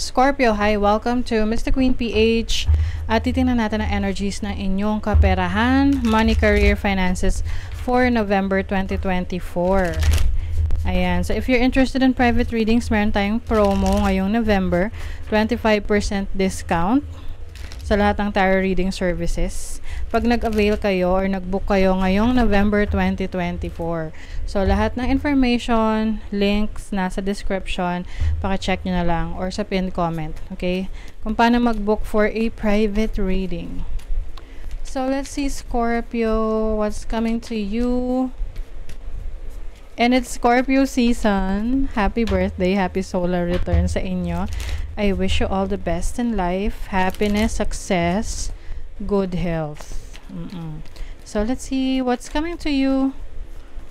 Scorpio, hi! Welcome to Mr. Queen PH. At titingnan natin ang energies ng inyong kaperahan, money, career, finances for November 2024. Ayan. So, if you're interested in private readings, meron tayong promo ngayong November, 25% discount sa lahat ng tarot reading services. Pag nag-avail kayo or nag-book kayo ngayong November 2024. So, lahat ng information, links, nasa description, paki-check nyo na lang or sa pinned comment. Okay? Kung paano mag-book for a private reading. So, let's see, Scorpio, what's coming to you? And it's Scorpio season. Happy birthday, happy solar return sa inyo. I wish you all the best in life, happiness, success, good health. So let's see what's coming to you,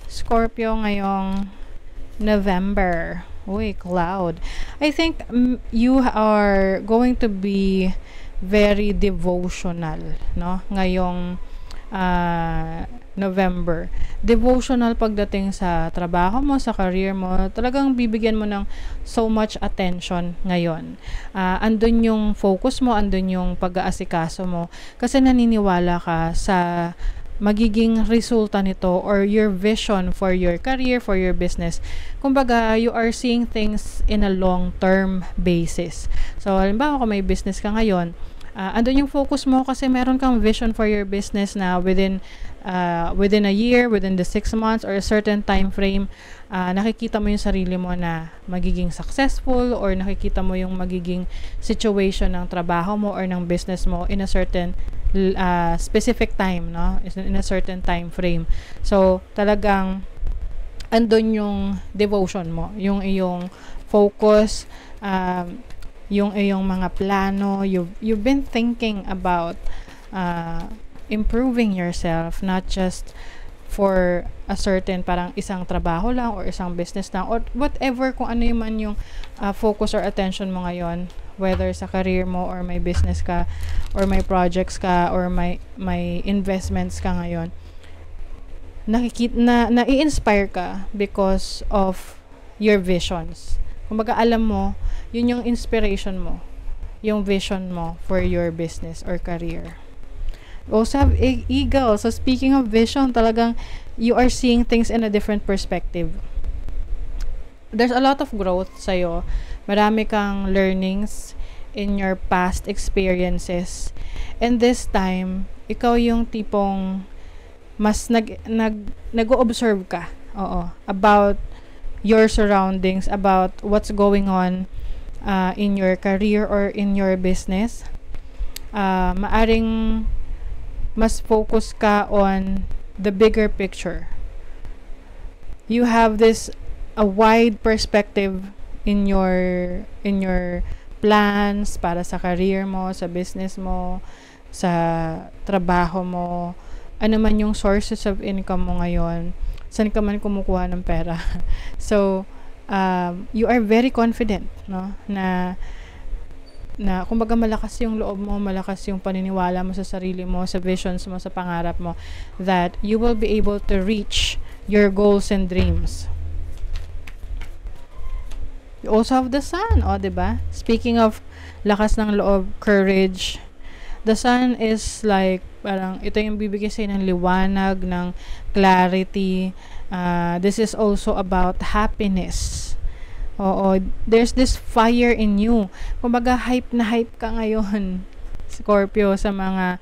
Scorpio, ngayong November. Uy, cloud. I think you are going to be very devotional, no? Ngayong November. Devotional pagdating sa trabaho mo, sa career mo, talagang bibigyan mo ng so much attention ngayon. Andun yung focus mo, andun yung pag-aasikaso mo, kasi naniniwala ka sa magiging resulta nito or your vision for your career, for your business. Kumbaga, you are seeing things in a long-term basis. So, halimbawa kung may business ka ngayon, andun yung focus mo kasi meron kang vision for your business na within a year, within the 6 months or a certain time frame, nakikita mo yung sarili mo na magiging successful or nakikita mo yung magiging situation ng trabaho mo or ng business mo in a certain specific time, no? In a certain time frame. So, talagang andun yung devotion mo, yung iyong focus, yung iyong mga plano. You've been thinking about improving yourself, not just for a certain parang isang trabaho lang or isang business lang or whatever, kung ano man yung focus or attention mo ngayon, whether sa career mo or may business ka or may projects ka or may investments ka ngayon, na-inspire ka because of your visions. Kumbaga, alam mo, yun yung inspiration mo, yung vision mo for your business or career. Also have eagle. So speaking of vision, talagang you are seeing things in a different perspective. There's a lot of growth sa'yo. Marami kang learnings in your past experiences. And this time, ikaw yung tipong mas nag-observe ka. About your surroundings, about what's going on in your career or in your business. Maaring mas focus ka on the bigger picture. You have a wide perspective in your plans para sa career mo, sa business mo, sa trabaho mo, ano man yung sources of income mo ngayon, saan ka man kumukuha ng pera. So, you are very confident, no? Na kumbaga malakas yung loob mo, malakas yung paniniwala mo sa sarili mo, sa visions mo, sa pangarap mo, that you will be able to reach your goals and dreams. You also have the sun, diba? Speaking of lakas ng loob, courage, the sun is like, parang ito yung bibigay sa'yo ng liwanag, ng clarity. This is also about happiness. There's this fire in you. Kumbaga, hype na hype ka ngayon, Scorpio, sa mga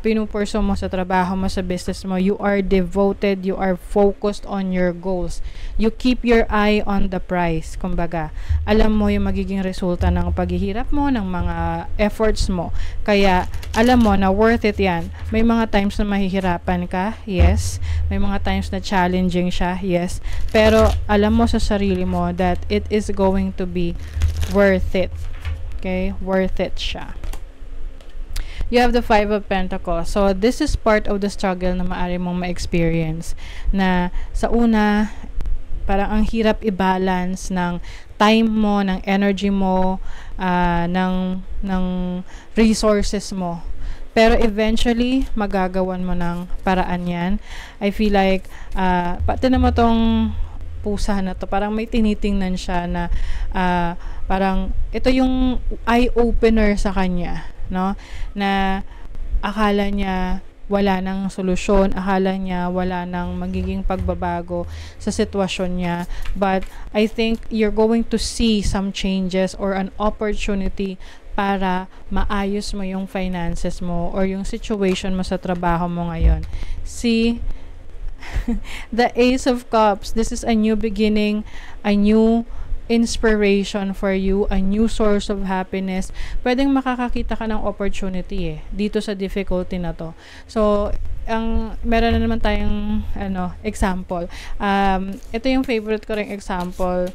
pinupurso mo sa trabaho mo, sa business mo. You are devoted, you are focused on your goals. You keep your eye on the prize. Kumbaga, alam mo yung magiging resulta ng paghihirap mo, ng mga efforts mo. Kaya, alam mo na worth it yan. May mga times na mahihirapan ka, yes. May mga times na challenging siya, yes. Pero, alam mo sa sarili mo that it is going to be worth it. Okay? Worth it siya. You have the 5 of Pentacles. So, this is part of the struggle na maaari mong ma-experience. Na sa una, parang ang hirap i-balance ng time mo, ng energy mo, ng resources mo. Pero eventually, magagawan mo ng paraan yan. I feel like, pati naman tong pusa na to, parang may tinitingnan siya na parang ito yung eye-opener sa kanya, no? Na akala niya wala nang solusyon, akala niya wala nang magiging pagbabago sa sitwasyon niya. But I think you're going to see some changes or an opportunity para maayos mo yung finances mo or yung situation mo sa trabaho mo ngayon. See, the Ace of Cups, this is a new beginning, a new inspiration for you, a new source of happiness. Pwedeng makakakita ka ng opportunity dito sa difficulty na to. So, meron na naman tayong example. Ito yung favorite ko ring example,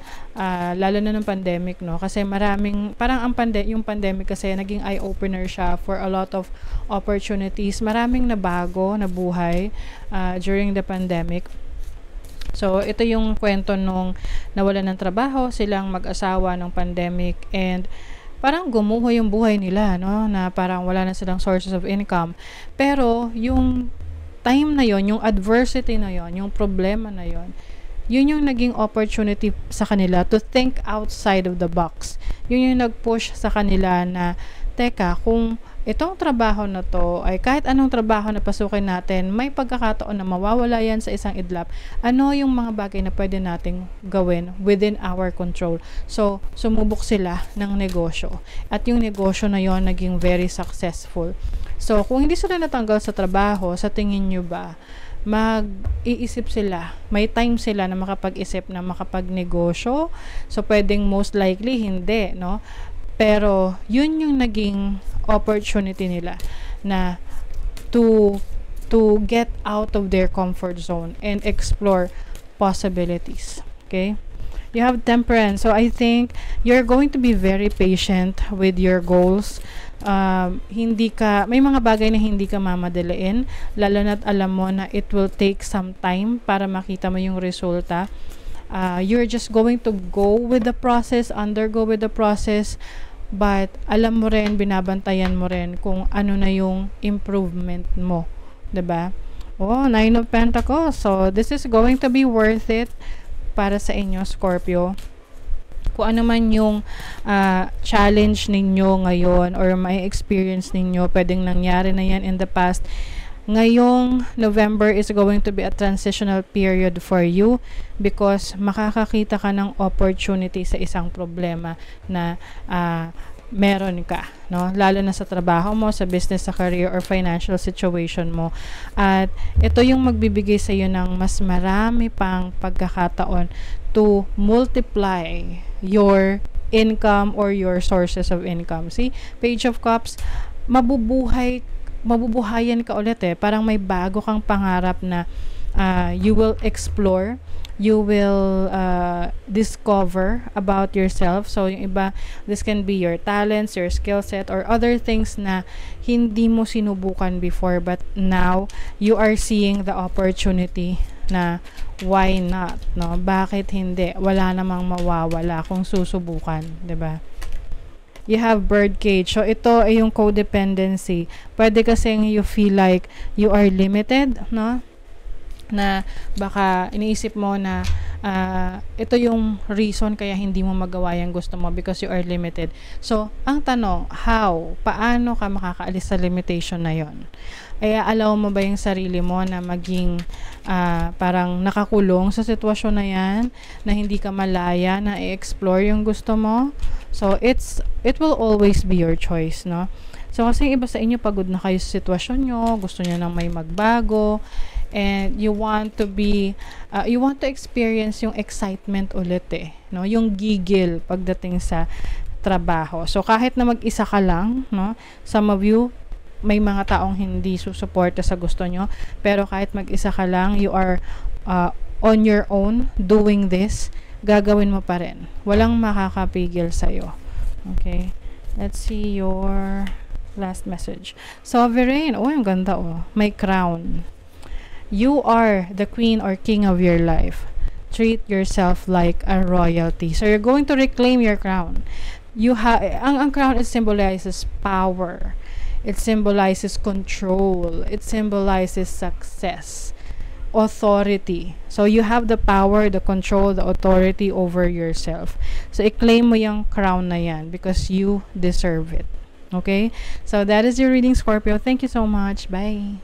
lalo na ng pandemic, no? Kasi parang yung pandemic kasi naging eye-opener siya for a lot of opportunities. Maraming nabago na buhay during the pandemic. So, ito yung kwento nung nawalan ng trabaho, silang mag-asawa ng pandemic, and parang gumuho yung buhay nila, no? Na parang wala na silang sources of income. Pero, yung time na yon, yung adversity na yon, yung problema na yon, yun yung naging opportunity sa kanila to think outside of the box. Yun yung nag-push sa kanila na, teka, kung itong trabaho na to ay kahit anong trabaho na pasukin natin, may pagkakataon na mawawala yan sa isang idlap. Ano yung mga bagay na pwede nating gawin within our control? So, sumubok sila ng negosyo. At yung negosyo na yon naging very successful. So, kung hindi sila natanggal sa trabaho, sa tingin nyo ba, mag-iisip sila, may time sila na makapag-isip na makapagnegosyo? So, pwedeng most likely hindi, no? Pero, yun yung naging opportunity nila na to get out of their comfort zone and explore possibilities. Okay? You have Temperance. So, I think you're going to be very patient with your goals. May mga bagay na hindi ka mamadaliin, lalo na't alam mo na it will take some time para makita mo yung resulta. You're just going to go with the process, undergo with the process, but alam mo rin, binabantayan mo rin kung ano na yung improvement mo, 'di ba? Oh, Nine of Pentacles. So, this is going to be worth it para sa inyo, Scorpio. Kung ano man yung challenge ninyo ngayon or may experience ninyo, pwedeng nangyari na yan in the past. Ngayong November is going to be a transitional period for you because makakakita ka ng opportunity sa isang problema na meron ka, no? Lalo na sa trabaho mo, sa business, sa career, or financial situation mo. At ito yung magbibigay sa iyo ng mas marami pang pagkakataon to multiply your income or your sources of income. See, Page of Cups, mabubuhayan ka ulit parang may bago kang pangarap na you will explore, you will discover about yourself. So, yung iba, this can be your talents, your skill set, or other things na hindi mo sinubukan before, but now, you are seeing the opportunity na why not, no? Bakit hindi? Wala namang mawawala kung susubukan, 'di ba? You have Birdcage. So, ito ay yung codependency. Pwede kasing you feel like you are limited, no? Na baka iniisip mo na ito yung reason kaya hindi mo magawa yung gusto mo because you are limited. So, ang tanong, paano ka makakaalis sa limitation na yon? Ay, allow mo ba yung sarili mo na maging parang nakakulong sa sitwasyon na yan, na hindi ka malaya na i-explore yung gusto mo? So, it will always be your choice, no? So, kasi iba sa inyo, pagod na kayo sa sitwasyon nyo, gusto nyo nang may magbago, and you want to experience yung excitement ulit no? Yung gigil pagdating sa trabaho. So, kahit na mag-isa ka lang, no? Some of you, may mga taong hindi susuporta sa gusto nyo, pero kahit mag-isa ka lang, you are on your own doing this, gagawin mo pa rin. Walang makakapigil sa'yo. Okay? Let's see your last message. Sovereign. Oh, ang ganda May crown. You are the queen or king of your life. Treat yourself like a royalty. So, you're going to reclaim your crown. Ang crown, it symbolizes power. It symbolizes control. It symbolizes success. authority. So, you have the power, the control, the authority over yourself. So, i-claim mo yung crown na yan because you deserve it. Okay? So, that is your reading, Scorpio. Thank you so much. Bye.